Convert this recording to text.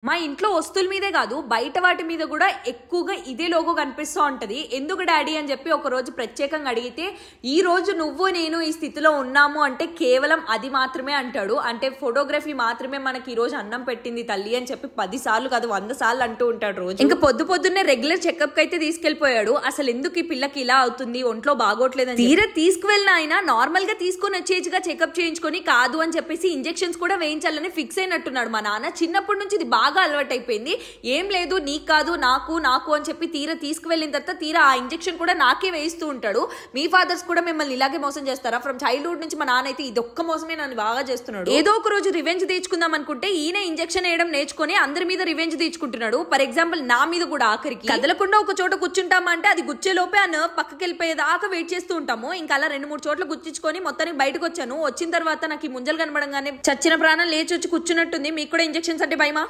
మా ఇంట్లో వస్తువుల మీదే కాదు బయట వాటి మీద కూడా ఎక్కువగా ఇదే లోగో కనిపిస్తూ ఉంటది. ఎందుకు డాడీ అని చెప్పి ఒక రోజు ప్రత్యేకంగా అడిగితే ఈ రోజు నువ్వు నేను ఈ స్థితిలో ఉన్నాము అంటే కేవలం అది మాత్రమే అంటాడు. అంటే ఫోటోగ్రఫీ మాత్రమే మనకి ఈ రోజు అన్నం పెట్టింది తల్లి అని చెప్పి 10 సార్లు కాదు 100 సార్లు అంటూ ఉంటాడు రోజు. ఇంకా పొద్దున్నే రెగ్యులర్ చెకప్ కి అయితే తీసుకెళ్లిపోయాడు. అసలు ఎందుకు ఈ పిల్లకి ఇలా అవుతుంది, ఒంట్లో బాగోట్లేదని తీరా తీసుకువెళ్ళిన ఆయన నార్మల్ గా తీసుకొని వచ్చేజ్గా చెకప్ చేయించుకొని కాదు అని చెప్పేసి ఇంజెక్షన్స్ కూడా వేయించాలని ఫిక్స్ అయినట్టున్నాడు. మా నాన్న చిన్నప్పటి నుంచి ఇది బాగా అలవాటు అయిపోయింది. ఏం లేదు నీకు కాదు నాకు అని చెప్పి తీరా తీసుకువెళ్ళిన తర్వాత తీరా ఆ ఇంజెక్షన్ కూడా నాకే వేయిస్తూ ఉంటాడు. మీ ఫాదర్స్ కూడా మిమ్మల్ని ఇలాగే మోసం చేస్తారా? ఫ్రమ్ చైల్డ్హుడ్ నుంచి మా నాన్న అయితే ఇదొక్క మోసమే నన్ను బాగా చేస్తున్నాడు. ఏదో ఒక రోజు రివెంజ్ తీర్చుకుందాం అనుకుంటే ఈయన ఇంజెక్షన్ వేయడం నేర్చుకుని అందరి మీద రివెంజ్ తీర్చుకుంటున్నాడు. ఫర్ ఎగ్జాంపుల్ నా మీద కూడా ఆఖరికి కదలకుండా ఒక చోట కూర్చుంటామా అంటే అది గుచ్చే లోపే ఆ నర్వ్ పక్కకి వెళ్ళిపోయేదాకా వెయిట్ చేస్తూ ఉంటాము. ఇంకా అలా 2-3 చోట్ల గుచ్చించుకొని మొత్తానికి బయటకు వచ్చాను. వచ్చిన తర్వాత నాకు ఈ ముంజలు కనబడంగానే చచ్చిన ప్రాణం లేచి వచ్చి కూర్చున్నట్టుంది. మీకు కూడా ఇంజెక్షన్స్ అంటే భయమా?